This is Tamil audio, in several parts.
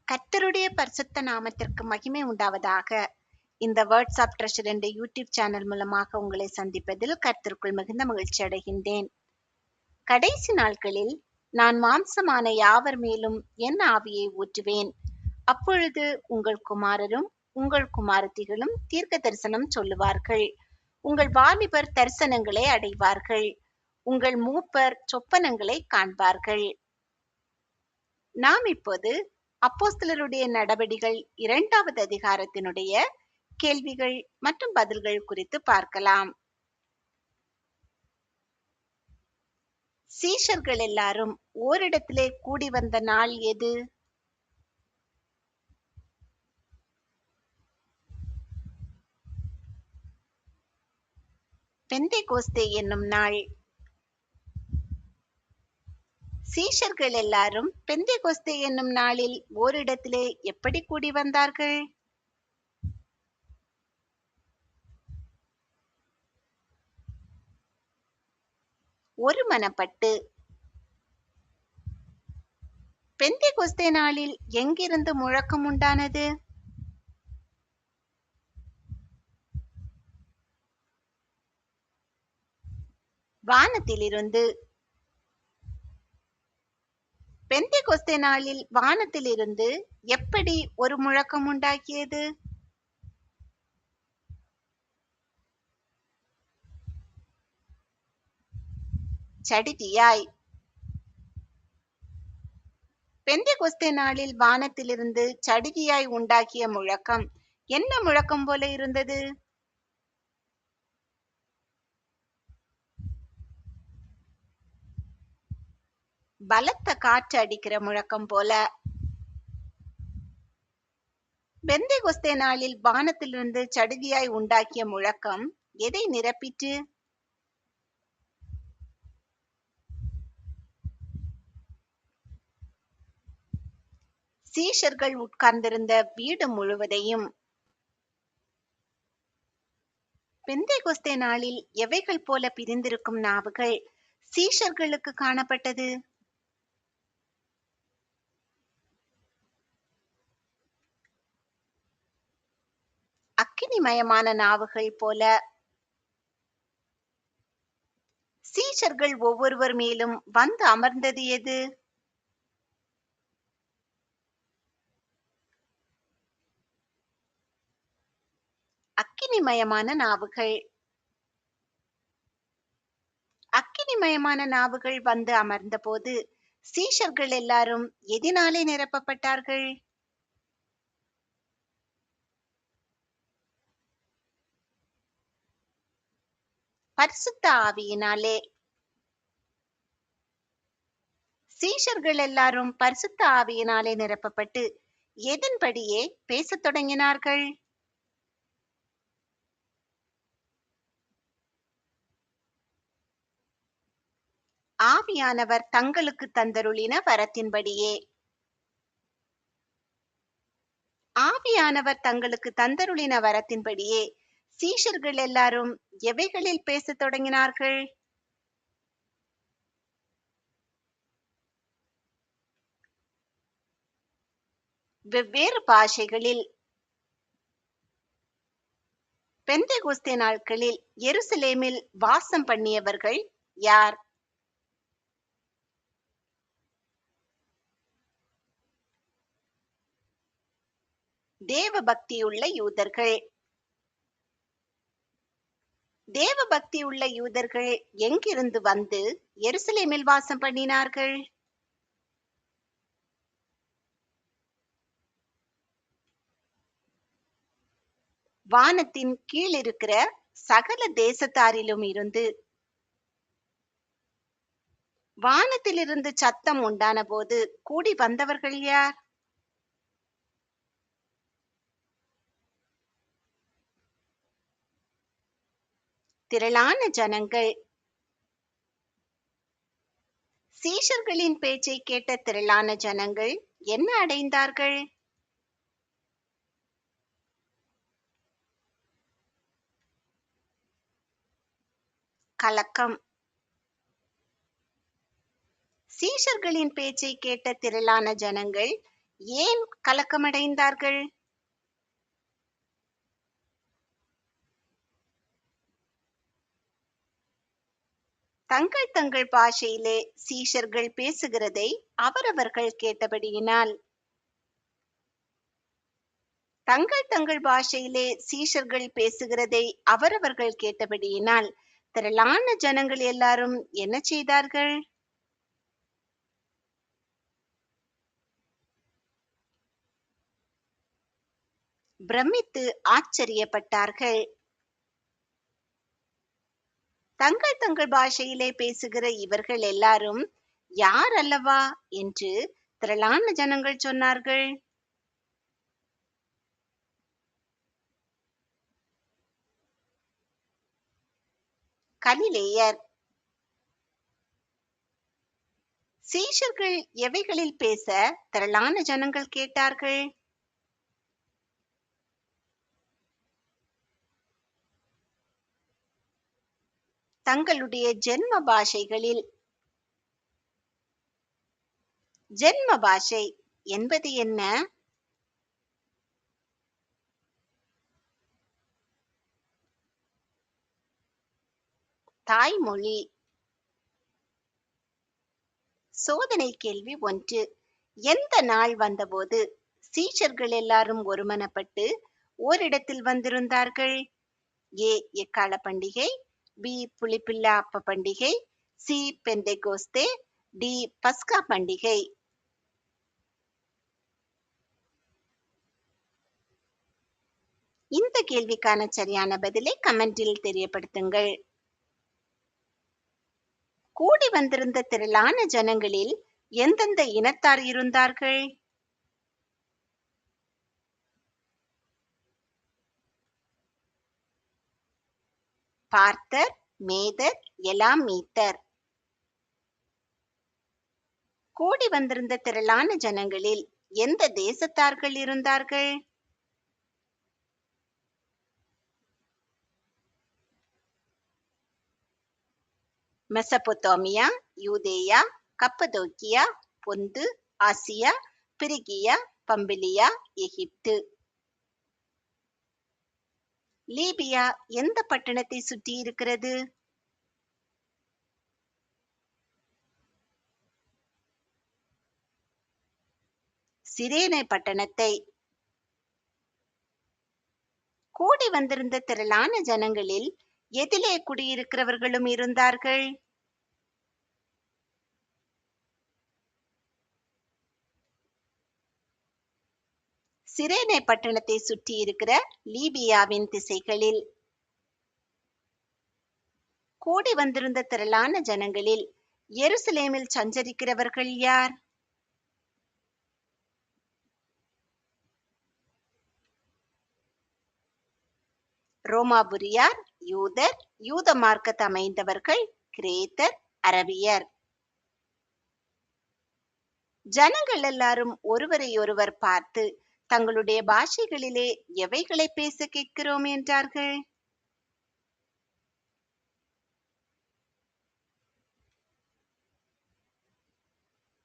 கர்த்தருடைய பரிசுத்த நாமத்திற்கு மகிமை உண்டாவதாக. இந்த வேர்ட்ஸ் ஆஃப் ட்ரெஷர் என்ற யூடியூப் சேனல் மூலமாக உங்களை சந்திப்பதில் கர்த்தருக்குள் மிகுந்த மகிழ்ச்சி அடைகின்றேன். கடைசி நாட்களில் நான் மாம்சமான யாவர் மேலும் என் ஆவியை ஊற்றுவேன். அப்பொழுது உங்கள் குமாரரும் உங்கள் குமாரத்திகளும் தீர்க்க தரிசனம் சொல்லுவார்கள். உங்கள் வாலிபர் தரிசனங்களை அடைவார்கள். உங்கள் மூப்பர் சொப்பனங்களை காண்பார்கள். நாம் இப்போது அப்போஸ்தலருடைய நடபடிகள் 2வது அதிகாரத்தினுடைய கேள்விகள் மற்றும் பதில்கள் குறித்து பார்க்கலாம். சீஷர்கள் எல்லாரும் ஓரிடத்திலே கூடி வந்த நாள் எது? பெந்தேகோஸ்தே என்னும் நாள். சீஷர்கள் எல்லாரும் பெந்தேகோஸ்தே என்னும் நாளில் ஓரிடத்திலே எப்படி கூடி வந்தார்கள்? ஒருமனப்பட்டு. பெந்தேகோஸ்தே நாளில் எங்கிருந்து முழக்கம் உண்டானது? வானத்திலிருந்து. பெந்தேகோஸ்தே நாளில் வானத்திலிருந்து எப்படி ஒரு முழக்கம் உண்டாகியது? சடிதியாய். பெந்தேகோஸ்தே நாளில் வானத்திலிருந்து சடிதியாய் உண்டாகிய முழக்கம் என்ன முழக்கம் போல இருந்தது? பலத்த காற்று அடிக்கிற முழக்கம் போல. பெந்தேகோஸ்தே நாளில் வானத்திலிருந்து சடிதியாய் உண்டாக்கிய முழக்கம் எதை நிரப்பிற்று? சீஷர்கள் உட்கார்ந்திருந்த வீடு முழுவதையும். பெந்தேகோஸ்தே நாளில் எவைகள் போல பிரிந்திருக்கும் நாவுகள் சீஷர்களுக்கு காணப்பட்டது? அக்கினிமயமான நாவுகள் போல. சீஷர்கள் ஒவ்வொருவர் மேலும் வந்து அமர்ந்தது எது? அக்கினிமயமான நாவுகள். அக்கினிமயமான நாவுகள் வந்து அமர்ந்த போது சீஷர்கள் எல்லாரும் எதினாலே நிரப்பப்பட்டார்கள்? பரிசுத்த ஆவியினாலே. சீஷர்கள் எல்லாரும் பரிசுத்த ஆவியினாலே நிரப்பப்பட்டு எதன்படியே பேசத் தொடங்கினார்கள்? ஆவியானவர் தங்களுக்கு தந்தருளின வரத்தின்படியே. ஆவியானவர் தங்களுக்கு தந்தருளின வரத்தின்படியே சீஷர்கள் எல்லாரும் எவைகளில் பேசத் தொடங்கினார்கள்? வெவ்வேறு பாஷைகளில். பெந்தேகோஸ்தே நாட்களில் எருசலேமில் வாசம் பண்ணியவர்கள் யார்? தேவ பக்தியுள்ள யூதர்கள். தேவ பக்தியுள்ள யூதர்கள் எங்கிருந்து வந்து எருசலேமில் வாசம் பண்ணினார்கள்? வானத்தின் கீழ் இருக்கிற சகல தேசத்தாரிலும் இருந்து. வானத்திலிருந்து சத்தம் உண்டான போது கூடி வந்தவர்கள் யார்? திரளான ஜனங்கள். சீஷர்களின் பேச்சை கேட்ட திரளான ஜனங்கள் என்ன அடைந்தார்கள்? கலக்கம். சீஷர்களின் பேச்சை கேட்ட திரளான ஜனங்கள் ஏன் கலக்கமடைந்தார்கள்? தங்கள் தங்கள் பாஷையிலே சீஷர்கள் பேசுகிறதை அவரவர்கள் கேட்டபடியினால். தங்கள் தங்கள் பாஷையிலே சீஷர்கள் பேசுகிறதை அவரவர்கள் கேட்டபடியினால் திரளான ஜனங்கள் எல்லாரும் என்ன செய்தார்கள்? பிரமித்து ஆச்சரியப்பட்டார்கள். தங்கள் தங்கள் பாஷையிலே பேசுகிற இவர்கள் எல்லாரும் யார் அல்லவா என்று திரளான ஜனங்கள் சொன்னார்கள். கலிலேயர். சீஷர்கள் எவைகளில் பேச திரளான ஜனங்கள் கேட்டார்கள்? தங்களுடைய ஜென்ம பாஷைகளில். ஜென்ம பாஷை என்பது என்ன? தாய்மொழி. சோதனை கேள்வி 1. எந்த நாள் வந்தபோது சீஷர்கள் எல்லாரும் ஒருமனப்பட்டு ஓரிடத்தில் வந்திருந்தார்கள்? ஏ எக்கால பண்டிகை, பி புளிப்பில்லா அப்ப பண்டிகை, சி பெந்தைகோஸ்தே, டி பஸ்கா பண்டிகை. இந்த கேள்விக்கான சரியான பதிலை கமெண்டில் தெரியப்படுத்துங்கள். கூடி வந்திருந்த திரளான ஜனங்களில் எந்தெந்த இனத்தார் இருந்தார்கள்? பார்த்தர், மேதர், எலாமீத்தர். கூடி வந்திருந்த திரளான ஜனங்களில் எந்த தேசத்தார்கள் இருந்தார்கள்? மெசபொத்தோமியா, யூதேயா, கப்பதோக்கியா, பொந்து, ஆசியா, பிரிகியா, பம்பிலியா, எகிப்து. லீபியா எந்த பட்டணத்தை சுற்றி இருக்கிறது? சிரேனே பட்டணத்தை. கூடி வந்திருந்த திரளான ஜனங்களில் எதிலே குடியிருக்கிறவர்களும் இருந்தார்கள்? சிரேனே பட்டணத்தை சுற்றி இருக்கிற லீபியாவின் திசைகளில். கூடி வந்திருந்த திரளான ஜனங்களில் எருசலேமில் சஞ்சரிக்கிறவர்கள் யார்? ரோமாபுரியார், யூதர், யூத மார்க்கத்து அமைந்தவர்கள், கிரேத்தர், அரபியர். ஜனங்கள் எல்லாரும் ஒருவரையொருவர் பார்த்து தங்களுடைய பாஷைகளிலே எவைகளை பேச கேட்கிறோம் என்றார்கள்?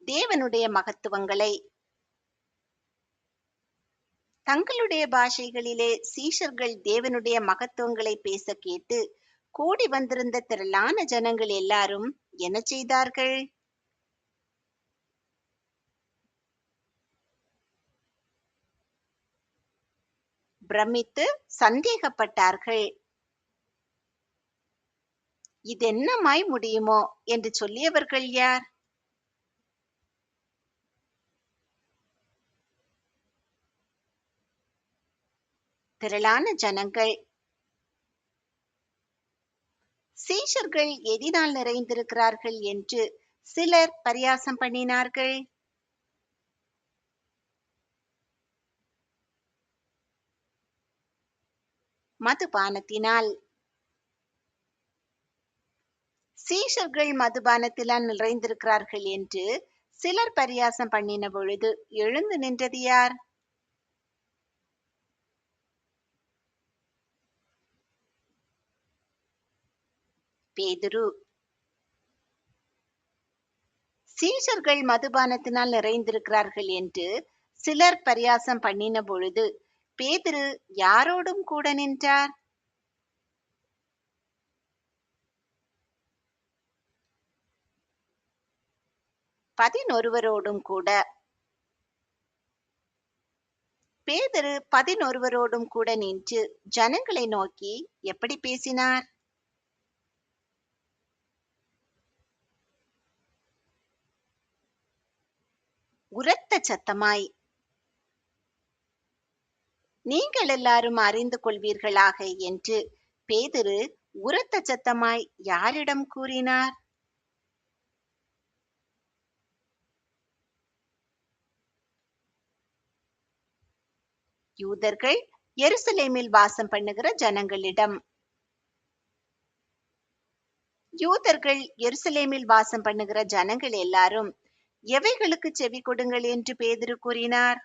தேவனுடைய மகத்துவங்களை. தங்களுடைய பாஷைகளிலே சீஷர்கள் தேவனுடைய மகத்துவங்களை பேச கேட்டு கூடி வந்திருந்த திரளான ஜனங்கள் எல்லாரும் என்ன செய்தார்கள்? பிரமித்து சந்தேகப்பட்டார்கள். இதென்னமாய் முடியுமோ என்று சொல்லியவர்கள் யார்? திரளான ஜனங்கள். சீஷர்கள் எதினால் நிறைந்திருக்கிறார்கள் என்று சிலர் பரியாசம் பண்ணினார்கள். மதுபானத்தினால். சீஷர்கள் மதுபானத்தினால் நிறைந்திருக்கிறார்கள் என்று சிலர் பரியாசம் பண்ணின பொழுது எழுந்து நின்றது யார்? பேதுரு. சீஷர்கள் மதுபானத்தினால் நிறைந்திருக்கிறார்கள் என்று சிலர் பரியாசம் பண்ணின பொழுது பேதுரு யாரோடும் கூட நின்றார்? 11 கூட. பேதுரு 11 கூட நின்று ஜனங்களை நோக்கி எப்படி பேசினார்? உரத்த சத்தமாய். நீங்கள் எல்லாரும் அறிந்து கொள்வீர்களாக என்று பேதுரு உரத்த சத்தமாய் யாரிடம் கூறினார்? யூதர்கள் எருசலேமில் வாசம் பண்ணுகிற ஜனங்களிடம். யூதர்கள் எருசலேமில் வாசம் பண்ணுகிற ஜனங்கள் எல்லாரும் எவைகளுக்கு செவி கொடுங்கள் என்று பேதுரு கூறினார்?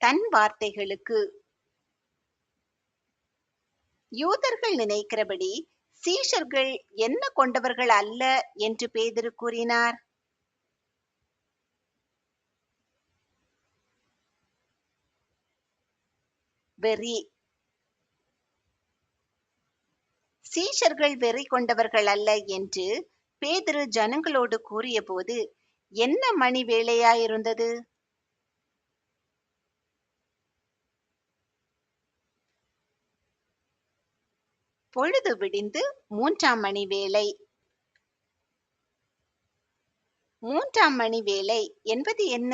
தன் வார்த்தைகளுக்கு. யூதர்கள் நினைக்கிறபடி சீஷர்கள் என்ன கொண்டவர்கள் அல்ல என்று பேதுரு கூறினார்? வெறி. சீஷர்கள் வெறி கொண்டவர்கள் அல்ல என்று பேதுரு ஜனங்களோடு கூறியபோது என்ன மணி வேளையாயிருந்தது? பொழுது விடிந்து 3ஆம் மணி வேளை. 3ஆம் மணி வேளை என்பது என்ன?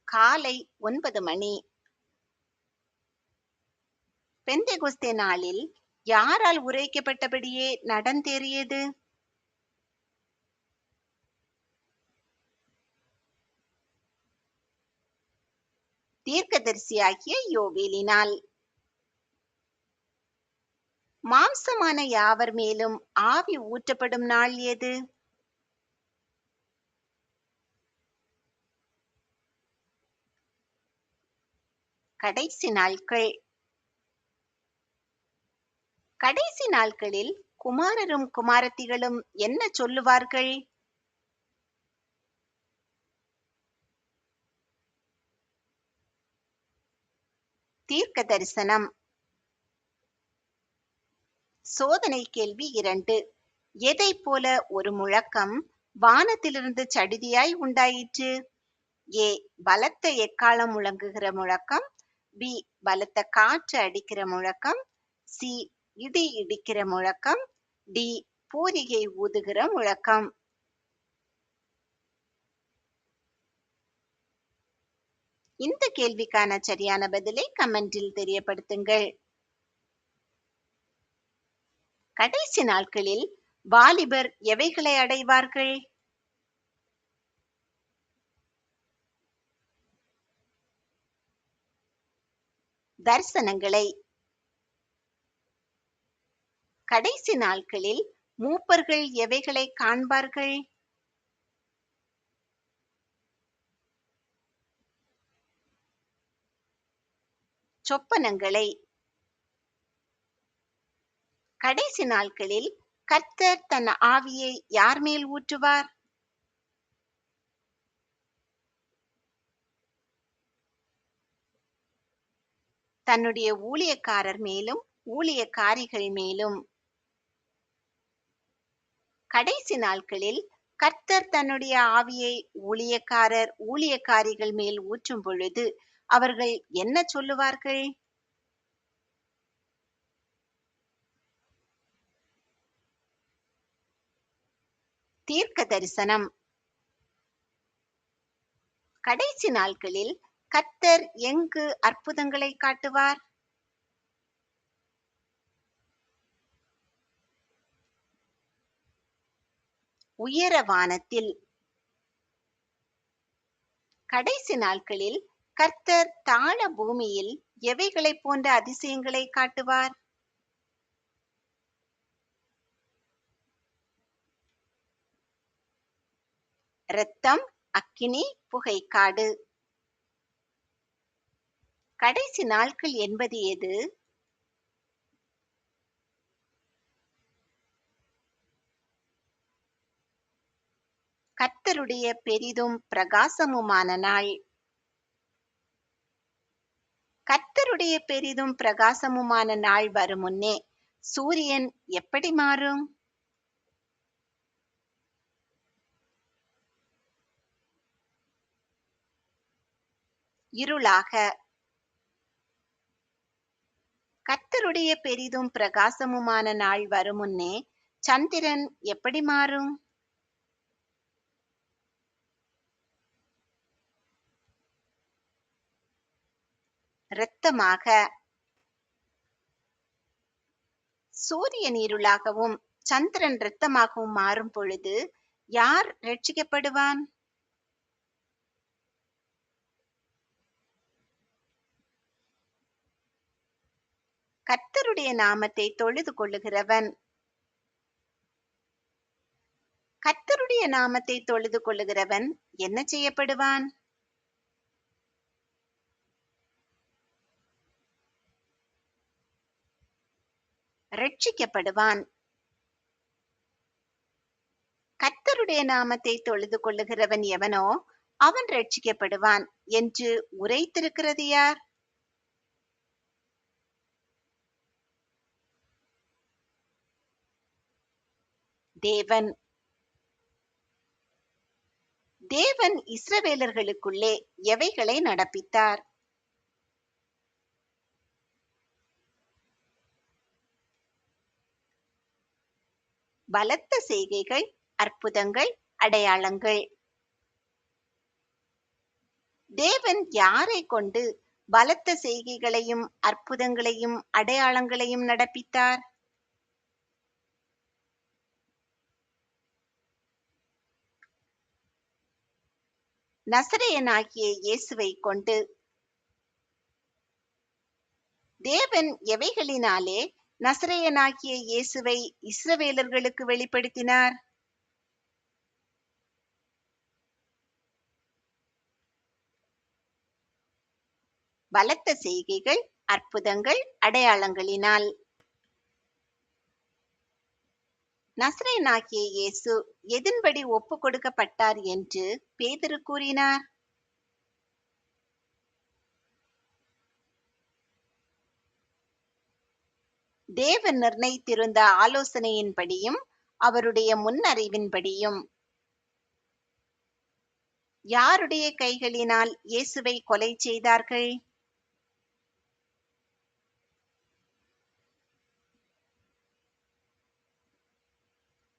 காலை 9 மணி. பெந்தெகொஸ்தே நாளில் யாரால் உரைக்கப்பட்டபடியே நடந்தேறியது? தீர்க்கதரிசியாகிய யோவேலினால். மாம்சமான யாவர் மேலும் ஆவி ஊற்றப்படும் நாள் எது? கடைசி நாட்கள். கடைசி நாட்களில் குமாரரும் குமாரத்திகளும் என்ன சொல்லுவார்கள்? தீர்க்க தரிசனம். சோதனை கேள்வி 2. எதைப் போல ஒரு முழக்கம் வானத்திலிருந்து சடிதியாய் உண்டாயிற்று? ஏ பலத்த எக்காளம் முழங்குகிற முழக்கம். பி பலத்த காற்று அடிக்கிற முழக்கம். சி இடி இடிக்கிற முழக்கம். டி பூரிகை ஊதுகிற முழக்கம். இந்த கேள்விக்கான சரியான பதிலை கமெண்டில் தெரியப்படுத்துங்கள். கடைசி நாட்களில் வாலிபர் எவைகளை அடைவார்கள்? தரிசனங்களை. கடைசி நாட்களில் மூப்பர்கள் எவைகளை காண்பார்கள்? சொப்பனங்களை. கடைசி நாட்களில் கர்த்தர் தன் ஆவியை யார் மேல் ஊற்றுவார்? தன்னுடைய ஊழியக்காரர் மேலும் ஊழியக்காரிகள் மேலும். கடைசி நாட்களில் கர்த்தர் தன்னுடைய ஆவியை ஊழியக்காரர் ஊழியக்காரிகள் மேல் ஊற்றும் பொழுது அவர்கள் என்ன சொல்லுவார்கள்? தீர்க்க தரிசனம். கடைசி நாட்களில் கர்த்தர் எங்கு அற்புதங்களை காட்டுவார்? உயர வானத்தில். கடைசி நாட்களில் கர்த்தர் தாழ பூமியில் எவைகளைப் போன்ற அதிசயங்களை காட்டுவார்? இரத்தம், அக்கினி, புகைக்காடு. கடைசி நாட்கள் என்பது எது? கர்த்தருடைய பெரிதும் பிரகாசமுமான நாள். கர்த்தருடைய பெரிதும் பிரகாசமுமான நாள் வரும் முன்னே சூரியன் எப்படி மாறும்? இருளாக. கர்த்தருடைய பெரிதும் பிரகாசமுமான நாள் வரும் முன்னே சந்திரன் எப்படி மாறும்? இரத்தமாக. சூரியன் இருளாகவும் சந்திரன் இரத்தமாகவும் மாறும் பொழுது யார் ரட்சிக்கப்படுவான்? கர்த்தருடைய நாமத்தை தொழுது கொள்ளுகிறவன். கர்த்தருடைய நாமத்தை தொழுது கொள்ளுகிறவன் என்ன செய்யப்படுவான்? ரட்சிக்கப்படுவான். கர்த்தருடைய நாமத்தை தொழுது கொள்ளுகிறவன் எவனோ அவன் ரட்சிக்கப்படுவான் என்று உரைத்திருக்கிறது யார்? தேவன். தேவன் இஸ்ரவேலர்களுக்குள்ளே எவைகளை நடப்பித்தார்? பலத்த செய்கைகள், அற்புதங்கள், அடையாளங்கள். தேவன் யாரை கொண்டு பலத்த செய்கைகளையும் அற்புதங்களையும் அடையாளங்களையும் நடப்பித்தார்? நசரேயனாகிய இயேசுவை கொண்டு. தேவன் எவைகளினாலே நசரேயனாகிய இயேசுவை இஸ்ரவேலர்களுக்கு வெளிப்படுத்தினார்? பலத்த செய்கைகள், அற்புதங்கள், அடையாளங்களினால். நசரேயனாகிய இயேசு எதன்படி ஒப்பு கொடுக்கப்பட்டார் என்று பேதுரு கூறினார்? தேவன் நிர்ணயித்திருந்த ஆலோசனையின்படியும் அவருடைய முன்னறிவின்படியும். யாருடைய கைகளினால் இயேசுவை கொலை செய்தார்கள்?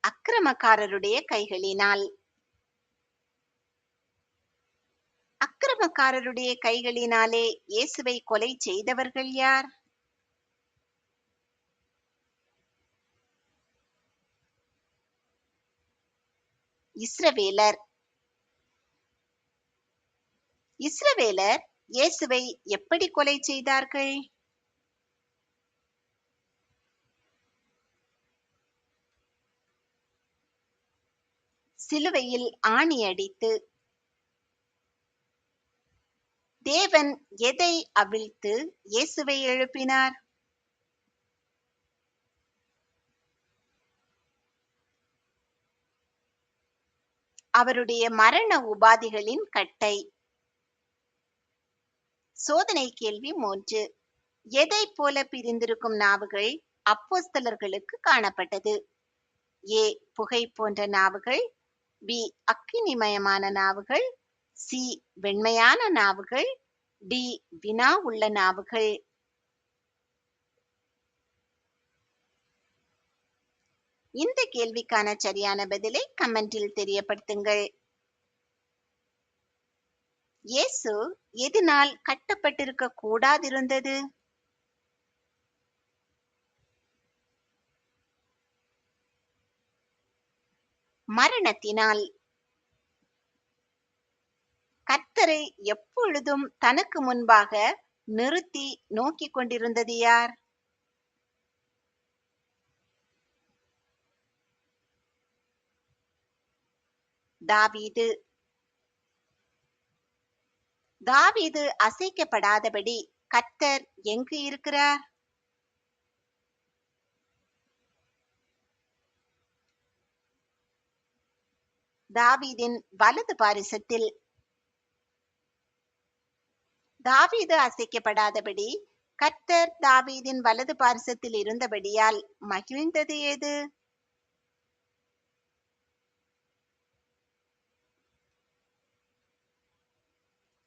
அக்கிரமக்காரருடைய கைகளினால். அக்கிரமக்காரருடைய கைகளினாலே இயேசுவை கொலை செய்தவர்கள் யார்? இஸ்ரவேலர். இஸ்ரவேலர் இயேசுவை எப்படி கொலை செய்தார்கள்? சிலுவையில் ஆணி அடித்து. தேவன் எதை அவிழ்த்து இயேசுவை எழுப்பினார்? அவருடைய மரண உபாதிகளின் கட்டை. சோதனை கேள்வி 3. எதை போல பிரிந்திருக்கும் நாவுகள் அப்போஸ்தலர்களுக்கு காணப்பட்டது? ஏ புகை போன்ற நாவுகள், பி அக்கினிமயமான நாவுகள், சி வெண்மையான நாவுகள், டி வினா உள்ள நாவுகள். இந்த கேள்விக்கான சரியான பதிலை கமெண்டில் தெரியப்படுத்துங்கள். இயேசு எதனால் கட்டப்பட்டிருக்க கூடாதிருந்தது? மரணத்தினால். கர்த்தரை எப்பொழுதும் தனக்கு முன்பாக நிறுத்தி நோக்கிக் கொண்டிருந்தது யார்? தாவீது. தாவீது அசைக்கப்படாதபடி கர்த்தர் எங்கு இருக்கிறார்? தாவீதின் வலது பாரிசத்தில். தாவீது அசைக்கப்படாதபடி கர்த்தர் தாவீதின் வலது பாரிசத்தில் இருந்தபடியால் மகிழ்ந்தது எது?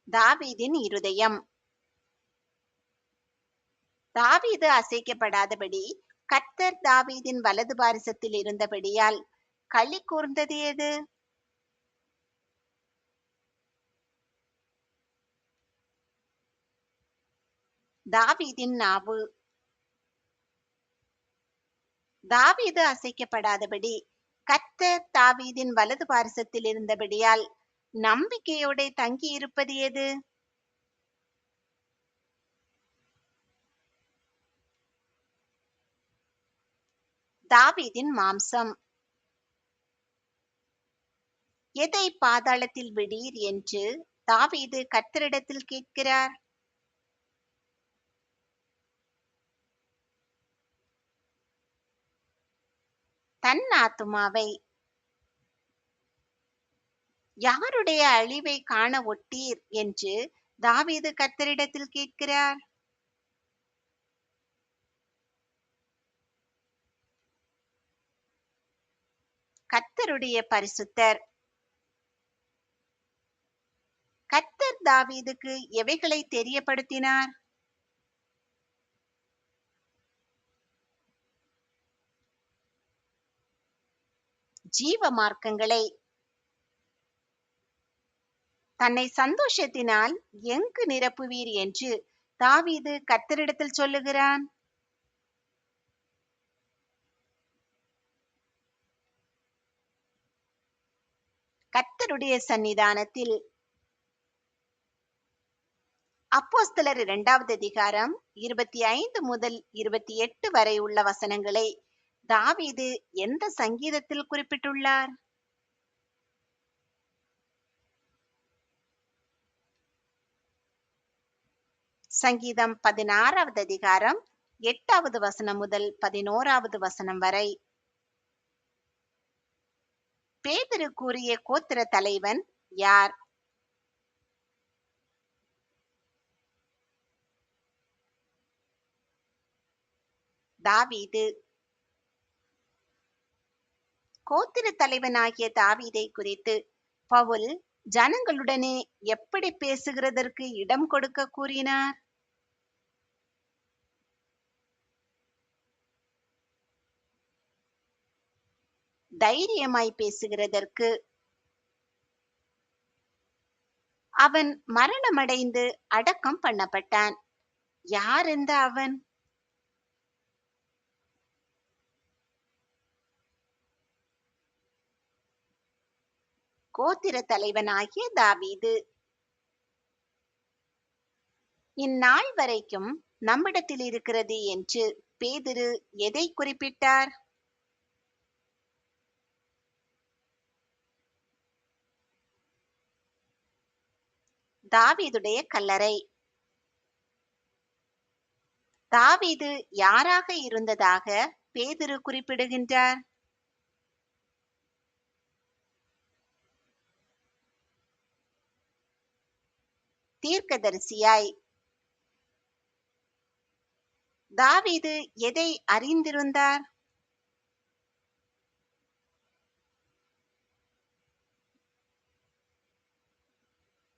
தாவீதின் இருதயம். தாவீது அசைக்கப்படாதபடி கர்த்தர் தாவீதின் வலது பாரிசத்தில் இருந்தபடியால் களி கூர்ந்தது எது? தாவீதின் நாவு. தாவீது அசைக்கப்படாதபடி கர்த்தர் தாவீதின் வலது பாரிசத்தில் இருந்தபடியால் நம்பிக்கையோட தங்கி இருப்பது எது? தாவீதின் மாம்சம். எதை பாதாளத்தில் விடீர் என்று தாவீது கர்த்தரிடத்தில் கேட்கிறார்? தன் ஆத்துமாவை. யாருடைய அழிவை காண ஒட்டீர் என்று தாவீது கர்த்தரிடத்தில் கேட்கிறார்? கர்த்தருடைய பரிசுத்தர். கர்த்தர் தாவீதுக்கு எவைகளை தெரியப்படுத்தினார்? ஜீவ மார்க்கங்களை. தன்னை சந்தோஷத்தினால் எங்கு நிரப்புவீர் என்று தாவீது கர்த்தரிடத்தில் சொல்லுகிறான்? கர்த்தருடைய சன்னிதானத்தில். அப்போஸ்தலர் 2வது அதிகாரம் 25 முதல் 28 வரை உள்ள வசனங்களை தாவீது எந்த சங்கீதத்தில் குறிப்பிட்டுள்ளார்? சங்கீதம் 16வது அதிகாரம் 8வது வசனம் முதல் 11வது வசனம் வரை. பேதுரு கூறிய கோத்திர தலைவன் யார்? தாவீது. கோத்திர தலைவனாகிய தாவீதை குறித்து பவுல் ஜனங்களுடனே எப்படி பேசுகிறதற்கு இடம் கொடுக்க கூறினார்? தைரியமாய் பேசுகிறதற்கு. அவன் மரணமடைந்து அடக்கம் பண்ணப்பட்டான். யார் இந்த அவன்? கோத்திர தலைவனாகிய தாவீது. இந்நாள் வரைக்கும் நம்மிடத்தில் இருக்கிறது என்று பேதுரு எதை குறிப்பிட்டார்? தாவீதுடைய கல்லறை. தாவீது யாராக இருந்ததாக பேதுரு குறிப்பிடுகின்றார்? தீர்க்கதரிசியாய். தாவீது எதை அறிந்திருந்தார்?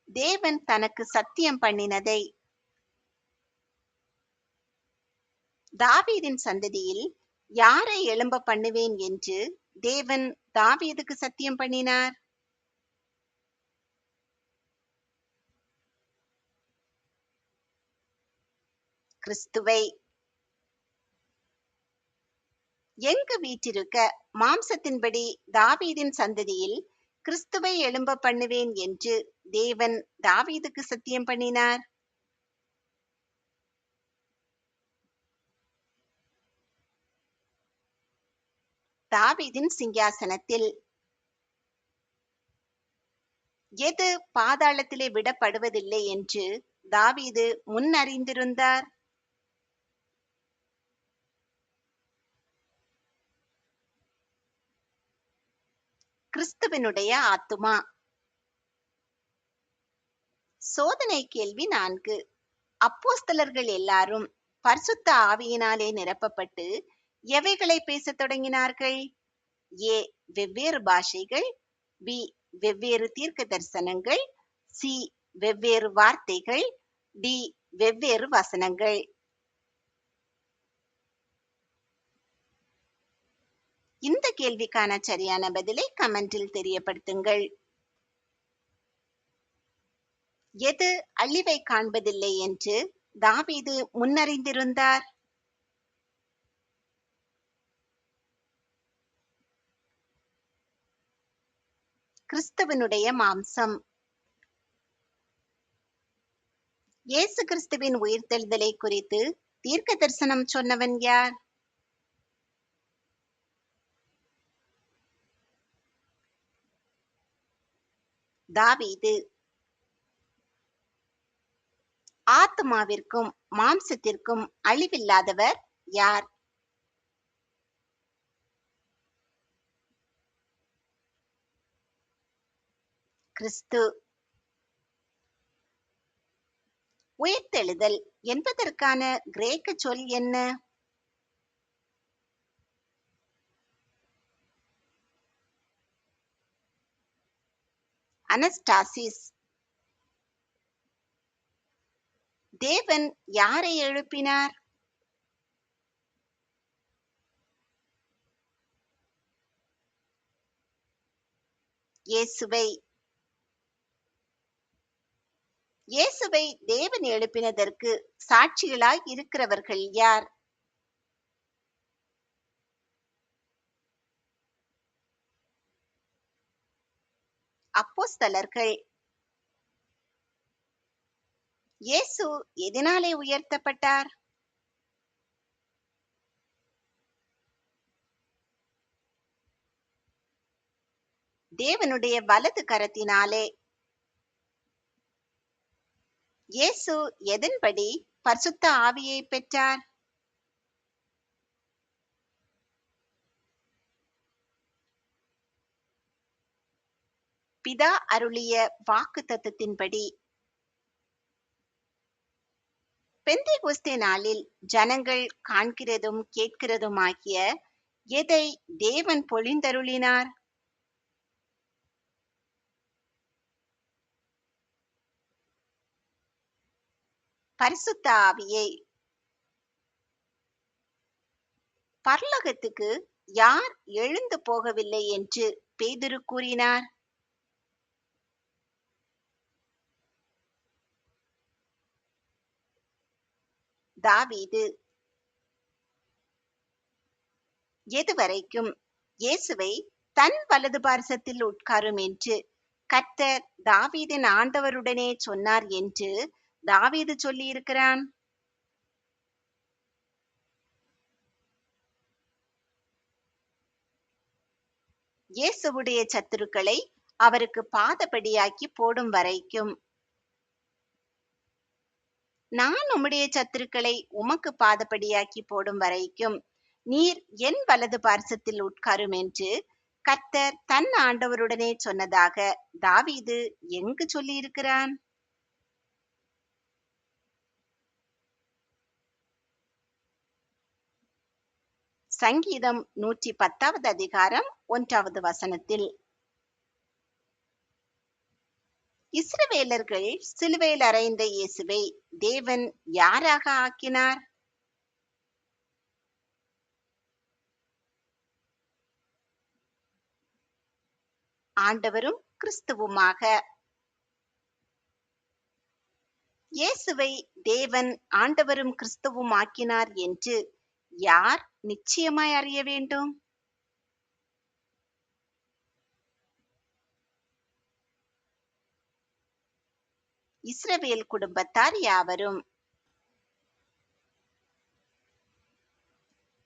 தேவன் தனக்கு சத்தியம் பண்ணினதை. தாவீதின் சந்ததியில் யாரை எழும்ப பண்ணுவேன் என்று தேவன் தாவீதுக்கு சத்தியம் பண்ணினார்? கிறிஸ்துவை. எங்கு வீற்றிருக்க மாம்சத்தின்படி தாவீதின் சந்ததியில் கிறிஸ்துவை எழும்ப பண்ணுவேன் என்று தேவன் தாவீதுக்கு சத்தியம் பண்ணினார்? தாவீதின் சிங்காசனத்தில். எது பாதாளத்திலே விடப்படுவதில்லை என்று தாவீது முன் அறிந்திருந்தார்? கிறிஸ்துவினுடைய ஆத்துமா. சோதனை கேள்வி 4. அப்போஸ்தலர்கள் எல்லாரும் பரிசுத்த ஆவியினாலே நிரப்பப்பட்டு எவைகளை பேசத் தொடங்கினார்கள்? ஏ, வெவ்வேறு பாஷைகள். பி, வெவ்வேறு தீர்க்க தரிசனங்கள். சி, வெவ்வேறு வார்த்தைகள். டி, வெவ்வேறு வசனங்கள். இந்த கேள்விக்கான சரியான பதிலை கமெண்டில் தெரியப்படுத்துங்கள். எது அழிவை காண்பதில்லை என்று தாவீது முன்னறிந்திருந்தார்? கிறிஸ்துவனுடைய மாம்சம். இயேசு கிறிஸ்துவின் உயிர்த்தெழுதலை குறித்து தீர்க்க தரிசனம் சொன்னவன் யார்? தாவீது. ஆத்துமாவிற்கும் மாம்சத்திற்கும் அழிவில்லாதவர் யார்? கிறிஸ்து. உயிர்த்தெழுதல் என்பதற்கான கிரேக்க சொல் என்ன? அனஸ்டாசிஸ். தேவன் யாரை எழுப்பினார்? இயேசுவை. இயேசுவை தேவன் எழுப்பினதற்கு சாட்சிகளாய் இருக்கிறவர்கள் யார்? அப்போஸ்தலர்கள். இயேசு எதனாலே உயர்த்தப்பட்டார்? தேவனுடைய வலது கரத்தினாலே. இயேசு எதன்படி பரிசுத்த ஆவியை பெற்றார்? பிதா அருளிய வாக்குத்தத்தத்தின்படி. பெந்தேகோஸ்தே நாளில் ஜனங்கள் காண்கிறதும் கேட்கிறதுமாகிய எதை தேவன் பொழிந்தருளினார்? பரிசுத்த ஆவியை. பரலோகத்துக்கு யார் எழுந்து போகவில்லை என்று பேதுரு கூறினார்? தாவீது. எதுவரைக்கும் இயேசுவை தன் வலது பார்சத்தில் உட்காரும் என்று கர்த்தர் தாவீதின் ஆண்டவருடனே சொன்னார் என்று தாவீது சொல்லியிருக்கிறான்? இயேசுவுடைய சத்துருக்களை அவருக்கு பாதபடியாக்கி போடும் வரைக்கும். நான் உம்முடைய சத்துருக்களை உமக்கு பாதபடியாக்கி போடும் வரைக்கும் நீர் என் வலது பார்சத்தில் உட்காரும் என்று கர்த்தர் தன் ஆண்டவருடனே சொன்னதாக தாவீது எங்கு சொல்லியிருக்கிறான்? சங்கீதம் 110வது அதிகாரம் 1வது வசனத்தில். இஸ்ரவேலர்கள் சிலுவையில் அறைந்த இயேசுவை தேவன் யாராக ஆக்கினார்? ஆண்டவரும் கிறிஸ்துவுமாக. இயேசுவை தேவன் ஆண்டவரும் கிறிஸ்துவும் ஆக்கினார் என்று யார் நிச்சயமாய் அறிய வேண்டும்? இஸ்ரவேல் குடும்பத்தார் யாவரும்.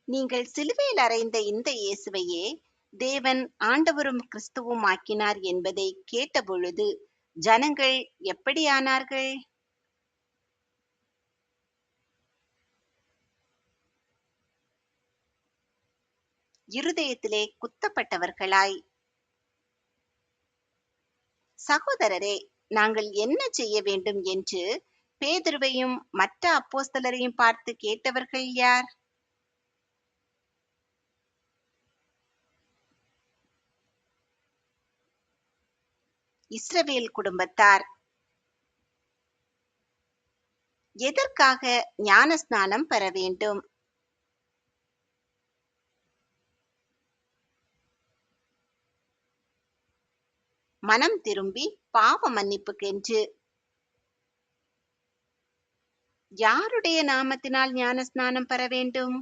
நீங்கள் சிலுவையில் அறைந்த இந்த இயேசுவையே தேவன் ஆண்டவரும் கிறிஸ்துவும் ஆக்கினார் என்பதை கேட்டபொழுது ஜனங்கள் எப்படி ஆனார்கள்? இருதயத்திலே குத்தப்பட்டவர்களாய். சகோதரரே, நாங்கள் என்ன செய்ய வேண்டும் என்று பேதுருவையும் மற்ற அப்போஸ்தலரையும் பார்த்து கேட்டவர்கள் யார்? இஸ்ரவேல் குடும்பத்தார். எதற்காக ஞானஸ்நானம் பெற வேண்டும்? மனம் திரும்பி பாவ மன்னிப்புக்கென்று. யாருடைய நாமத்தினால் ஞானஸ்நானம் பெற வேண்டும்?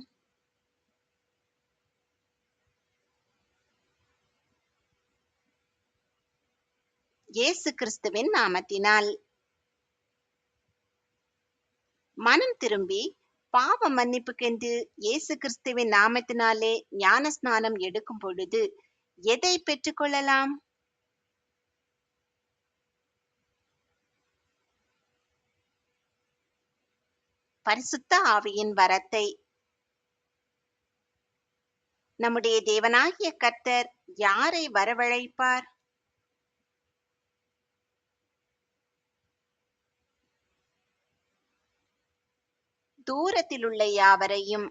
இயேசு கிறிஸ்துவின் நாமத்தினால். மனம் திரும்பி பாவ மன்னிப்புக்கென்று இயேசு கிறிஸ்துவின் நாமத்தினாலே ஞானஸ்நானம் எடுக்கும் பொழுது எதை பெற்றுக்கொள்ளலாம்? பரிசுத்த ஆவியின் வரத்தை. நம்முடைய தேவனாகிய கர்த்தர் யாரை வரவழைப்பார்? தூரத்திலுள்ள யாவரையும்.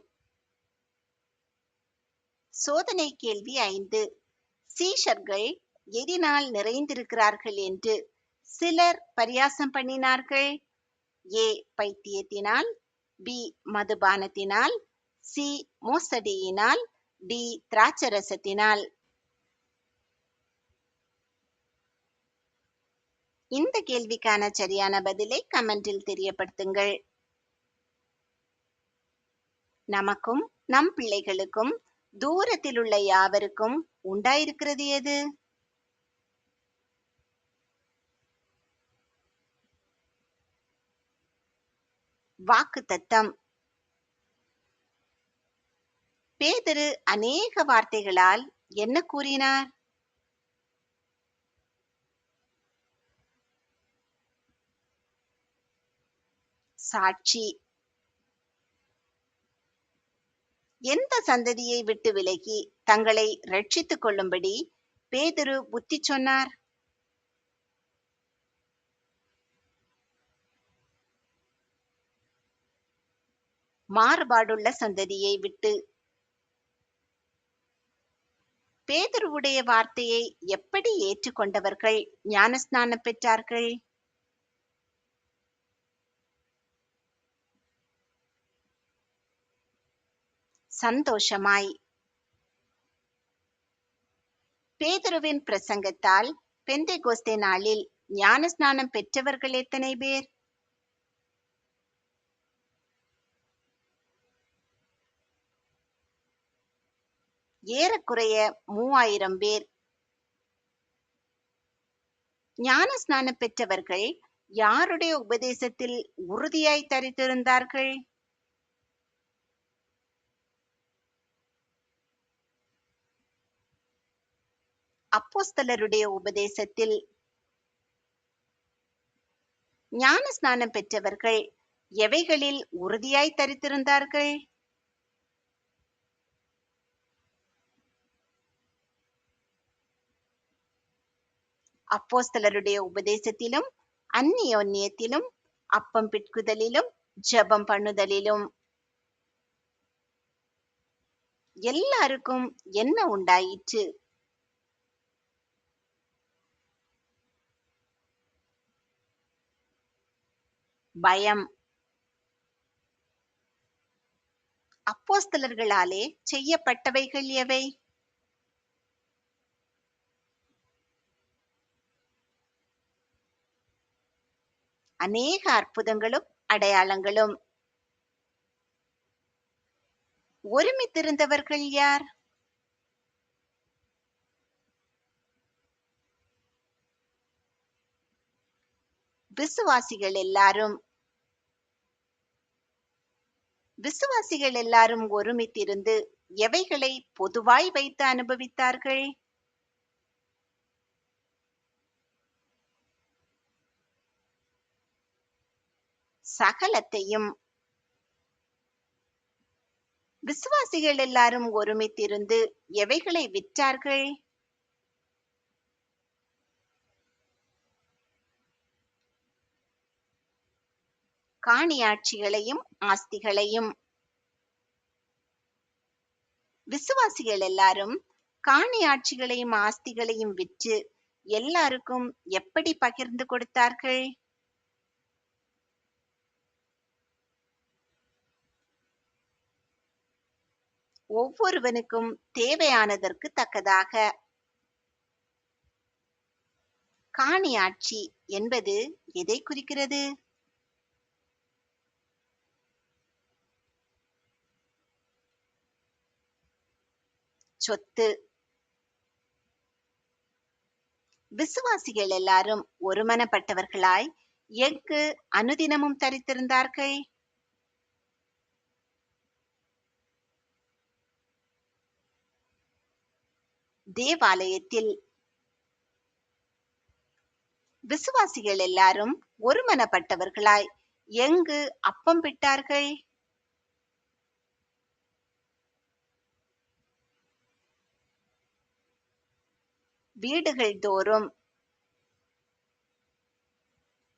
சோதனை கேள்வி 5. சீஷர்கள் எதினால் நிறைந்திருக்கிறார்கள் என்று சிலர் பரியாசம் பண்ணினார்கள்? ஏ, பைத்தியத்தினால், பி, மதுபானத்தினால், சி, மோசடியினால், டி, திராட்சரசத்தினால். இந்த கேள்விக்கான சரியான பதிலை கமெண்டில் தெரியப்படுத்துங்கள். நமக்கும் நம் பிள்ளைகளுக்கும் தூரத்தில் உள்ள யாவருக்கும் உண்டாயிருக்கிறது எது? வாக்குத்தத்தம். பேதுரு அநேக வார்த்தைகளால் என்ன கூறினார்? சாட்சி. எந்த சந்ததியை விட்டு விலகி தங்களை ரட்சித்துக் கொள்ளும்படி பேதுரு புத்தி சொன்னார்? மாறுபாடுள்ள சந்ததியை விட்டு. பேதுருவுடைய வார்த்தையை எப்படி ஏற்றுக்கொண்டவர்கள் ஞானஸ்நானம் பெற்றார்கள்? சந்தோஷமாய். பேதுருவின் பிரசங்கத்தால் பெந்தெகோஸ்தே நாளில் ஞானஸ்நானம் பெற்றவர்கள் எத்தனை பேர்? ஏறக்குறைய 3000 பேர். ஞானஸ்நானம் பெற்றவர்கள் யாருடைய உபதேசத்தில் உறுதியாய் தரித்திருந்தார்கள்? அப்போஸ்தலருடைய உபதேசத்தில். ஞானஸ்நானம் பெற்றவர்கள் எவைகளில் உறுதியாய் தரித்திருந்தார்கள்? அப்போஸ்தலருடைய உபதேசத்திலும், அந்நியோன்யத்திலும், அப்பம் பிட்குதலிலும், ஜெபம் பண்ணுதலிலும். எல்லாருக்கும் என்ன உண்டாயிற்று? பயம். அப்போஸ்தலர்களாலே செய்யப்பட்டவைகள் எவை? அநேக அற்புதங்களும் அடையாளங்களும். ஒருமித்திருந்தவர்கள் யார்? விசுவாசிகள் எல்லாரும். விசுவாசிகள் எல்லாரும் ஒருமித்திருந்து எவைகளை பொதுவாய் வைத்து அனுபவித்தார்கள்? சகலத்தையும். விசுவாசிகள் எல்லாரும் ஒருமித்திருந்து எவைகளை விற்றார்கள்? காணியாட்சிகளையும் ஆஸ்திகளையும். விசுவாசிகள் எல்லாரும் காணியாட்சிகளையும் ஆஸ்திகளையும் விற்று எல்லாருக்கும் எப்படி பகிர்ந்து கொடுத்தார்கள்? ஒவ்வொருவனுக்கும் தேவையானதற்கு தக்கதாக. காணியாட்சி என்பது எதை குறிக்கிறது? சொத்து. விசுவாசிகள் எல்லாரும் ஒருமனப்பட்டவர்களாய் எங்கு அனுதினமும் தரித்திருந்தார்கள்? தேவாலயத்தில். விசுவாசிகள் எல்லாரும் ஒருமனப்பட்டவர்களாய் எங்கு அப்பம் பிட்டார்கள்? வீடுகள் தோறும்.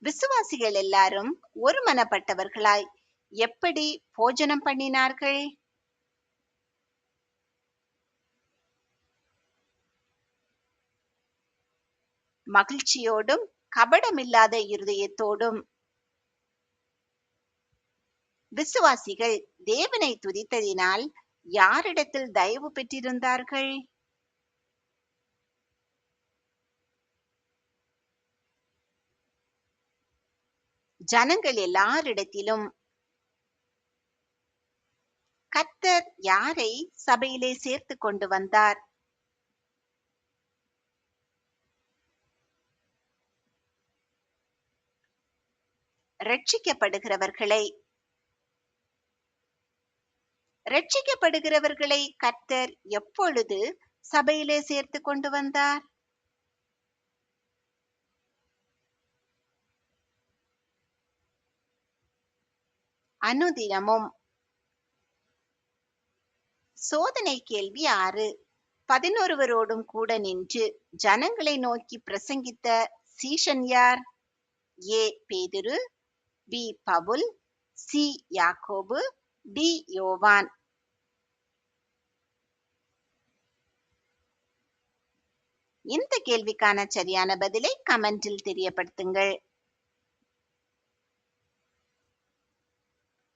விசுவாசிகள் எல்லாரும் ஒருமனப்பட்டவர்களாய் எப்படி போஜனம் பண்ணினார்கள்? மகிழ்ச்சியோடும் கபடமில்லாத இருதயத்தோடும். விசுவாசிகள் தேவனை துதித்ததினால் யாரிடத்தில் தயவு பெற்றிருந்தார்கள்? ஜனங்கள் எல்லாரிடத்திலும். கர்த்தர் யாரை சபையிலே சேர்த்து கொண்டு வந்தார்? ரட்சிக்கப்படுகிறவர்களை. ரட்சிக்கப்படுகிறவர்களை கர்த்தர் எப்பொழுது சபையிலே சேர்த்து கொண்டு வந்தார்? அனுதினமும். சோதனை கேள்வி 6. 11 கூட நின்று ஜனங்களை நோக்கி பிரசங்கித்த சீஷன் யார்? ஏ பேதுரு, பி பவுல், சி யாக்கோபு, டி யோவான். இந்த கேள்விக்கான சரியான பதிலை கமெண்டில் தெரியப்படுத்துங்கள்.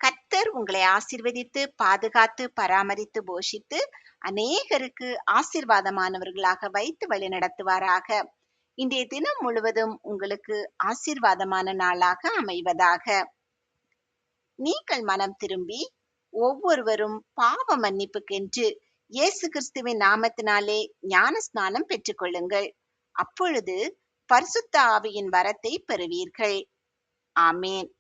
கர்த்தர் உங்களை ஆசீர்வதித்து பாதுகாத்து பராமரித்து போஷித்து அநேகருக்கு ஆசீர்வாதமானவர்களாக வைத்து வழி நடத்துவாராக. இன்றைய தினம் முழுவதும் உங்களுக்கு ஆசீர்வாதமான நாளாக அமைவதாக. நீங்கள் மனம் திரும்பி ஒவ்வொருவரும் பாவ மன்னிப்புக்கென்று இயேசு கிறிஸ்துவின் நாமத்தினாலே ஞான ஸ்நானம் பெற்றுக்கொள்ளுங்கள். அப்பொழுது பரிசுத்த ஆவியின் வரத்தை பெறுவீர்கள். ஆமேன்.